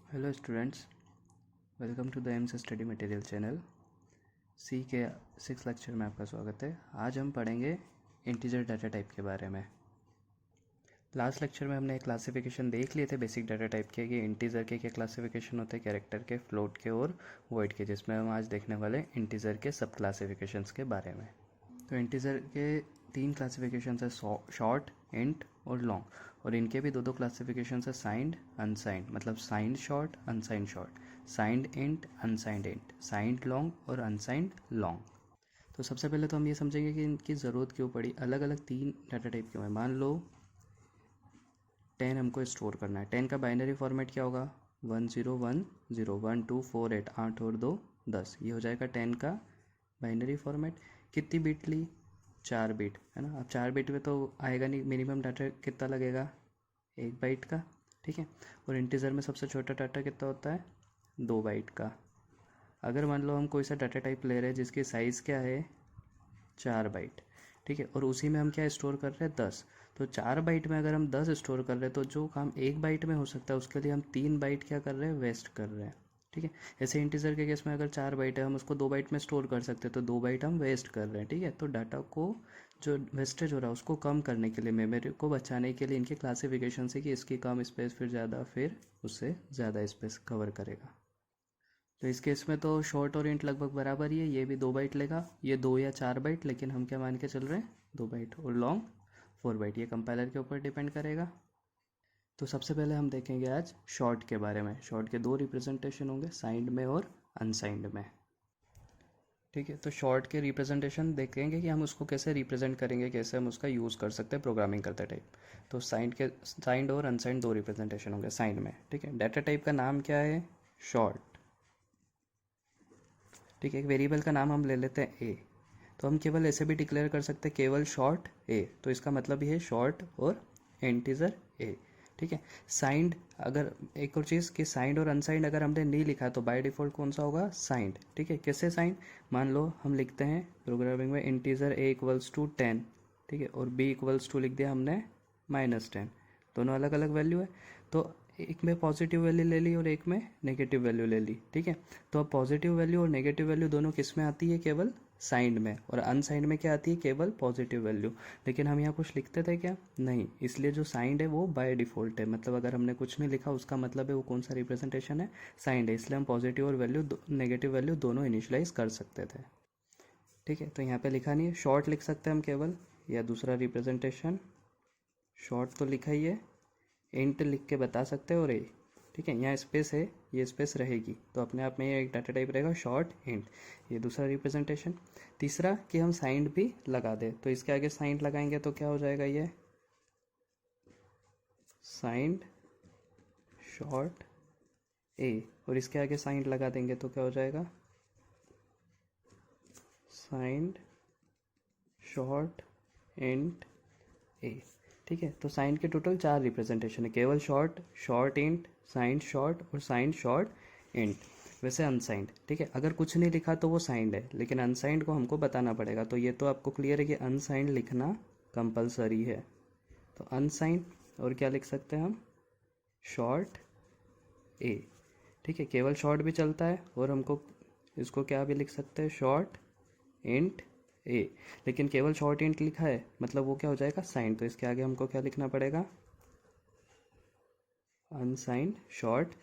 Hello students, welcome to the AIIMS study material channel. C के 6 lecture में आपका स्वागत है। आज हम पढ़ेंगे इंटीजर डाटा टाइप के बारे में। लास्ट लेक्चर में हमने एक क्लासिफिकेशन देख लिए थे बेसिक डाटा टाइप के कि इंटीजर के क्या क्लासिफिकेशन होते हैं, कैरेक्टर के, फ्लोट के और वॉइड के, जिसमें हम आज देखने वाले इंटीजर के सब क्लासिफिकेशंस के बारे में। तो इंटीजर के 3 क्लासिफिकेशन है, शॉर्ट, इंट और लॉन्ग, और इनके भी दो क्लासिफिकेशन है, साइंड, अनसाइंड, मतलब signed short, unsigned short, signed int, unsigned int, signed long और अनसाइंड लॉन्ग। तो सबसे पहले तो हम ये समझेंगे कि इनकी ज़रूरत क्यों पड़ी, अलग अलग 3 डाटा टाइप क्यों है। मान लो 10 हमको स्टोर करना है। 10 का बाइनरी फॉर्मेट क्या होगा? 1010, 1 2 4 8, 8 और 2 10, ये हो जाएगा 10 का बाइनरी फॉर्मेट। कितनी बिट ली? 4 बिट, है ना। अब 4 बिट में तो आएगा नहीं, मिनिमम डाटा कितना लगेगा? 1 बाइट का, ठीक है। और इंटीजर में सबसे छोटा डाटा कितना होता है? 2 बाइट का। अगर मान लो हम कोई सा डाटा टाइप ले रहे हैं जिसकी साइज़ क्या है? 4 बाइट, ठीक है, और उसी में हम क्या स्टोर कर रहे हैं? 10। तो 4 बाइट में अगर हम 10 स्टोर कर रहे हैं तो जो काम 1 बाइट में हो सकता है उसके लिए हम 3 बाइट क्या कर रहे हैं? वेस्ट कर रहे हैं, ठीक है। ऐसे इंटीजर के केस में अगर 4 बाइट है, हम उसको 2 बाइट में स्टोर कर सकते हैं, तो 2 बाइट हम वेस्ट कर रहे हैं, ठीक है। तो डाटा को जो वेस्टेज हो रहा है उसको कम करने के लिए, मेमोरी को बचाने के लिए इनके क्लासिफिकेशन से कि इसकी कम स्पेस, फिर ज़्यादा, फिर उससे ज़्यादा स्पेस कवर करेगा। तो इस केस में तो शॉर्ट और इंट लगभग बराबर ही है, ये भी 2 बाइट लेगा, ये 2 या 4 बाइट, लेकिन हम क्या मान के चल रहे हैं? 2 बाइट। और लॉन्ग 4 बाइट, ये कंपाइलर के ऊपर डिपेंड करेगा। तो सबसे पहले हम देखेंगे आज शॉर्ट के बारे में। शॉर्ट के 2 रिप्रेजेंटेशन होंगे, साइंड में और अनसाइंड में, ठीक है। तो शॉर्ट के रिप्रेजेंटेशन देखेंगे कि हम उसको कैसे रिप्रेजेंट करेंगे, कैसे हम उसका यूज़ कर सकते हैं प्रोग्रामिंग करते टाइप। तो साइंड और अनसाइंड 2 रिप्रेजेंटेशन होंगे साइंड में, ठीक है। डाटा टाइप का नाम क्या है? शॉर्ट, ठीक है। एक वेरिएबल का नाम हम ले लेते हैं ए, तो हम केवल ऐसे भी डिक्लेयर कर सकते हैं केवल शॉर्ट ए, तो इसका मतलब ये है शॉर्ट और इंटीजर ए, ठीक है। साइंड, अगर एक और चीज़ कि साइंड और अनसाइंड अगर हमने नहीं लिखा तो बाय डिफ़ॉल्ट कौन सा होगा? साइंड, ठीक है। कैसे साइंड? मान लो हम लिखते हैं प्रोग्रामिंग में इंटीजर ए इक्वल्स टू 10, ठीक है, और बी इक्वल्स टू लिख दिया हमने -10, दोनों अलग अलग वैल्यू है। तो एक में पॉजिटिव वैल्यू ले ली और एक में नेगेटिव वैल्यू ले ली, ठीक है। तो अब पॉजिटिव वैल्यू और नेगेटिव वैल्यू दोनों किस में आती है? केवल साइंड में। और अनसाइंड में क्या आती है? केवल पॉजिटिव वैल्यू। लेकिन हम यहाँ कुछ लिखते थे क्या? नहीं, इसलिए जो साइंड है वो बाय डिफ़ॉल्ट है, मतलब अगर हमने कुछ नहीं लिखा उसका मतलब है वो कौन सा रिप्रेजेंटेशन है? साइंड है, इसलिए हम पॉजिटिव और नेगेटिव वैल्यू दोनों इनिशलाइज कर सकते थे, ठीक है। तो यहाँ पे लिखा नहीं है, शॉर्ट लिख सकते हैं हम केवल, या दूसरा रिप्रेजेंटेशन शॉर्ट तो लिखा ही है, इंट लिख के बता सकते हैं, और ए, ठीक है। यहाँ स्पेस है, ये स्पेस रहेगी, तो अपने आप में ये एक डाटा टाइप रहेगा शॉर्ट इंट, ये दूसरा रिप्रेजेंटेशन। तीसरा कि हम साइंड भी लगा दें, तो इसके आगे साइंड लगाएंगे तो क्या हो जाएगा? ये साइंड शॉर्ट ए, और इसके आगे साइंड लगा देंगे तो क्या हो जाएगा? साइंड शॉर्ट इंट ए, ठीक है। तो साइंड के टोटल 4 रिप्रेजेंटेशन है, केवल short, short int, signed short और साइंड शॉर्ट इंट। वैसे अनसाइंड, ठीक है, अगर कुछ नहीं लिखा तो वो साइंड है, लेकिन अनसाइंड को हमको बताना पड़ेगा। तो ये तो आपको क्लियर है कि अनसाइंड लिखना कंपलसरी है। तो अनसाइंड, और क्या लिख सकते हैं हम? शॉर्ट ए, ठीक है। केवल शॉर्ट भी चलता है, और हमको इसको क्या भी लिख सकते हैं? शॉर्ट इंट ए। लेकिन केवल शॉर्ट इंट लिखा है मतलब वो क्या हो जाएगा? साइंड। तो इसके आगे हमको क्या लिखना पड़ेगा? अनसाइंड शॉर्ट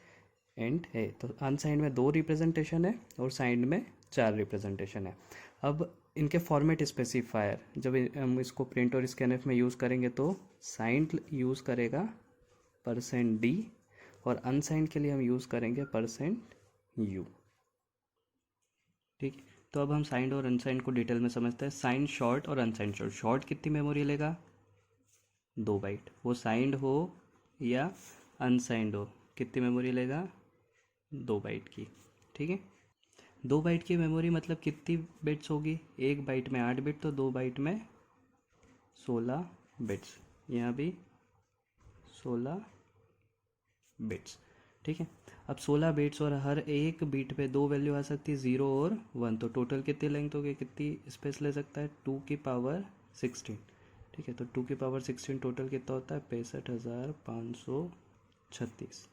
इंट ए। तो अनसाइंड में 2 रिप्रेजेंटेशन है और साइंड में 4 रिप्रेजेंटेशन है। अब इनके फॉर्मेट स्पेसिफायर, जब हम इसको प्रिंट और स्कैनफ में यूज़ करेंगे तो साइंड यूज़ करेगा %d, और अनसाइंड के लिए हम यूज़ करेंगे %u, ठीक। तो अब हम साइंड और अनसाइंड को डिटेल में समझते हैं। साइंड शॉर्ट और अनसाइंड शॉर्ट। शॉर्ट कितनी मेमोरी लेगा? 2 बाइट। वो साइंड हो या अनसाइंड हो, कितनी मेमोरी लेगा? 2 बाइट की, ठीक है। 2 बाइट की मेमोरी मतलब कितनी बिट्स होगी? 1 बाइट में 8 बिट, तो 2 बाइट में 16 बिट्स, यहाँ भी 16 बिट्स, ठीक है। अब 16 बिट्स और हर एक बीट पे 2 वैल्यू आ सकती है, 0 और 1, तो टोटल कितनी लेंथ होगी, कितनी स्पेस ले सकता है? 2 की पावर 16, ठीक है। तो 2 की पावर 16 टोटल कितना होता है? 65,536।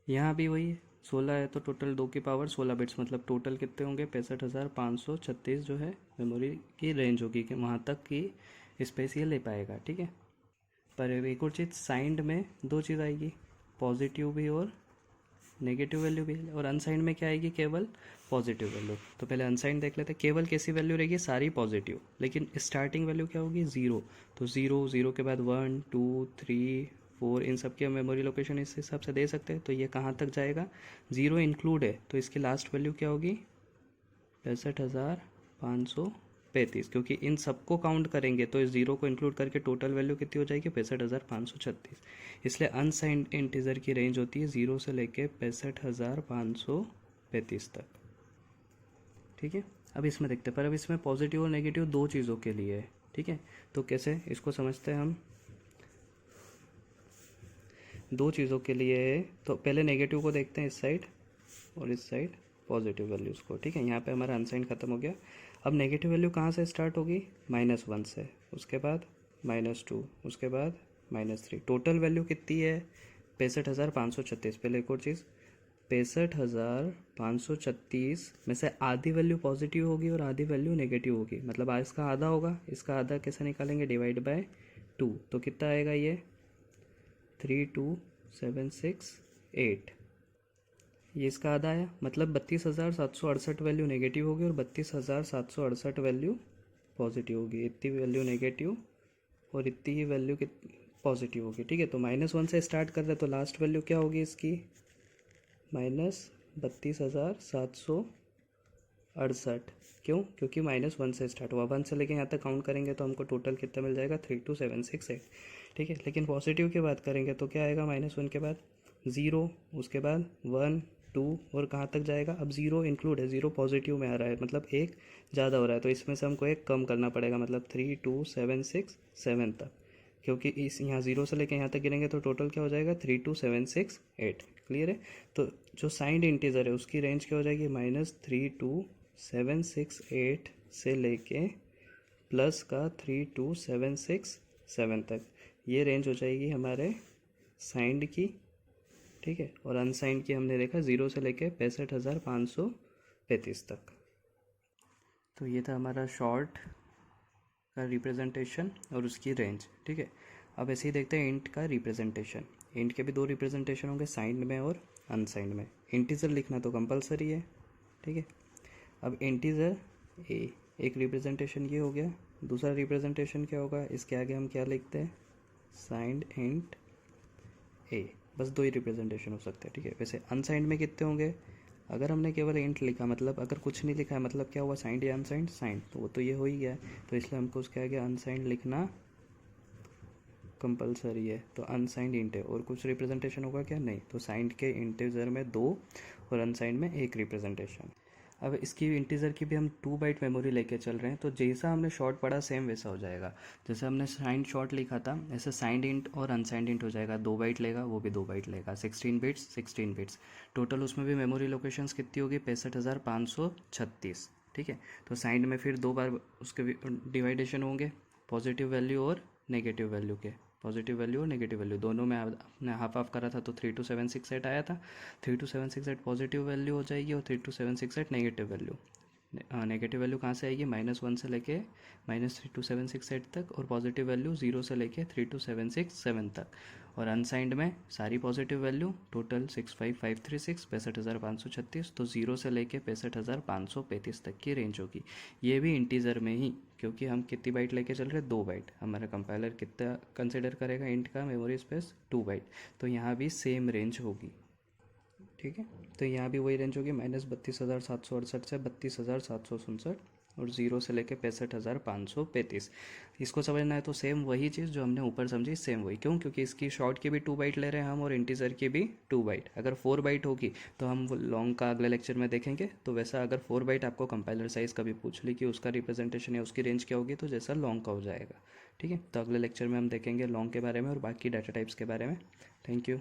यहाँ भी वही है, 16 है तो टोटल 2 की पावर 16 बिट्स, मतलब टोटल कितने होंगे 65,536 जो है मेमोरी की रेंज होगी कि वहाँ तक की स्पेस ये ले पाएगा, ठीक है। पर एक और चीज़, साइंड में दो चीज़ आएगी, पॉजिटिव भी और नेगेटिव वैल्यू भी, और अनसाइंड में क्या आएगी, केवल पॉजिटिव वैल्यू। तो पहले अनसाइंड देख लेते हैं, केवल कैसी वैल्यू रहेगी, सारी पॉजिटिव, लेकिन स्टार्टिंग वैल्यू क्या होगी, ज़ीरो। तो ज़ीरो, ज़ीरो के बाद 1 2 3 4, इन सब की हम मेमोरी लोकेशन इस हिसाब से दे सकते हैं। तो ये कहाँ तक जाएगा, ज़ीरो इंक्लूड है, तो इसकी लास्ट वैल्यू क्या होगी 65,535, क्योंकि इन सबको काउंट करेंगे तो इस ज़ीरो को इंक्लूड करके टोटल वैल्यू कितनी हो जाएगी 65,536। इसलिए अनसाइंड इंटीजर की रेंज होती है 0 से लेके 65,535 तक, ठीक है। अब इसमें देखते हैं, पर अब इसमें पॉजिटिव और नेगेटिव दो चीज़ों के लिए है, ठीक है। तो कैसे इसको समझते हैं हम, दो चीज़ों के लिए है। तो पहले नेगेटिव को देखते हैं इस साइड, और इस साइड पॉजिटिव वैल्यूज़ को, ठीक है। यहाँ पे हमारा अनसाइंड खत्म हो गया। अब नेगेटिव वैल्यू कहाँ से स्टार्ट होगी, -1 से, उसके बाद -2, उसके बाद -3। टोटल वैल्यू कितनी है 65,536। पहले एक और चीज़, 65,536 में से आधी वैल्यू पॉजिटिव होगी और आधी वैल्यू नेगेटिव होगी, मतलब आज इसका आधा होगा। इसका आधा कैसे निकालेंगे, डिवाइड बाय 2। तो कितना आएगा ये 32768, ये इसका आधा आया, मतलब 32,768 वैल्यू नेगेटिव होगी और 32,768 वैल्यू पॉजिटिव होगी। इतनी वैल्यू नेगेटिव और इतनी ही वैल्यू पॉजिटिव होगी, ठीक है। तो -1 से स्टार्ट कर रहे हैं, तो लास्ट वैल्यू क्या होगी इसकी, -32,768। क्यों, क्योंकि -1 से स्टार्ट हुआ, 1 से लेके यहाँ तक काउंट करेंगे तो हमको टोटल कितना मिल जाएगा 32768, ठीक है। लेकिन पॉजिटिव की बात करेंगे तो क्या आएगा, -1 के बाद 0, उसके बाद 1 2, और कहाँ तक जाएगा, अब 0 इंक्लूड है, 0 पॉजिटिव में आ रहा है, मतलब एक ज़्यादा हो रहा है, तो इसमें से हमको एक कम करना पड़ेगा, मतलब 32767 तक, क्योंकि इस यहाँ 0 से लेकर यहाँ तक गिरेंगे तो टोटल क्या हो जाएगा 32768। क्लियर है। तो जो साइंड इंटीजर है उसकी रेंज क्या हो जाएगी, -32768 से लेके प्लस का 32767 तक, ये रेंज हो जाएगी हमारे साइंड की, ठीक है। और अनसाइंड की हमने देखा 0 से लेके 65,535 तक। तो ये था हमारा शॉर्ट का रिप्रेजेंटेशन और उसकी रेंज, ठीक है। अब ऐसे ही देखते हैं इंट का रिप्रेजेंटेशन। इंट के भी दो रिप्रेजेंटेशन होंगे, साइंड में और अनसाइंड में। इंटीजर लिखना तो कंपलसरी है, ठीक है। अब इंटीजर ए, एक रिप्रेजेंटेशन ये हो गया। दूसरा रिप्रेजेंटेशन क्या होगा, इसके आगे हम क्या लिखते हैं, साइंड इंट ए। बस दो ही रिप्रेजेंटेशन हो सकते हैं, ठीक है। वैसे अनसाइंड में कितने होंगे, अगर हमने केवल इंट लिखा, मतलब अगर कुछ नहीं लिखा है, मतलब क्या हुआ, साइंड या अनसाइंड, साइंड, तो वो तो ये हो ही गया है, तो इसलिए हमको उसके आगे अनसाइंड लिखना कंपलसरी है। तो अनसाइंड इंट है, और कुछ रिप्रेजेंटेशन होगा क्या, नहीं। तो साइंड के इंटीजर में 2 और अनसाइंड में 1 रिप्रेजेंटेशन। अब इसकी इंटीजर की भी हम 2 बाइट मेमोरी लेके चल रहे हैं, तो जैसा हमने शॉर्ट पढ़ा सेम वैसा हो जाएगा। जैसे हमने साइंड शॉर्ट लिखा था, ऐसे साइंड इंट और अनसाइंड इंट हो जाएगा। 2 बाइट लेगा, वो भी 2 बाइट लेगा, 16 बिट्स 16 बिट्स। टोटल उसमें भी मेमोरी लोकेशंस कितनी होगी, 65,536, ठीक है। तो साइंड में फिर 2 बार उसके डिवाइडेशन होंगे, पॉजिटिव वैल्यू और नेगेटिव वैल्यू के, पॉजिटिव वैल्यू और नेगेटिव वैल्यू दोनों में आपने हाफ हाफ करा था, तो 32768 आया था। 32768 पॉजिटिव वैल्यू हो जाएगी और 32768 नेगेटिव वैल्यू। नेगेटिव वैल्यू कहाँ से आएगी, -1 से लेके -32768 तक, और पॉजिटिव वैल्यू 0 से लेके 32767 तक। और अनसाइंड में सारी पॉजिटिव वैल्यू, टोटल 65,536, 65,536, तो 0 से लेके 65,535 तक की रेंज होगी। ये भी इंटीजर में ही, क्योंकि हम कितनी बाइट लेके चल रहे हैं, 2 बाइट। हमारा कंपाइलर कितना कंसिडर करेगा इंट का मेमोरी स्पेस, 2 बाइट। तो यहाँ भी सेम रेंज होगी, ठीक है। तो यहाँ भी वही रेंज होगी, -32,768 से 32,767, और 0 से लेके 65,535। इसको समझना है तो सेम वही चीज़ जो हमने ऊपर समझी, सेम वही। क्यों, क्योंकि इसकी शॉर्ट की भी 2 बाइट ले रहे हैं हम, और इंटीजर की भी 2 बाइट। अगर 4 बाइट होगी तो हम लॉन्ग का अगले लेक्चर में देखेंगे। तो वैसा अगर 4 बाइट आपको कंपाइलर साइज़ कभी पूछ ली कि उसका रिप्रेजेंटेशन या उसकी रेंज क्या होगी, तो जैसा लॉन्ग का हो जाएगा, ठीक है। तो अगले लेक्चर में हम देखेंगे लॉन्ग के बारे में और बाकी डाटा टाइप्स के बारे में। Thank you.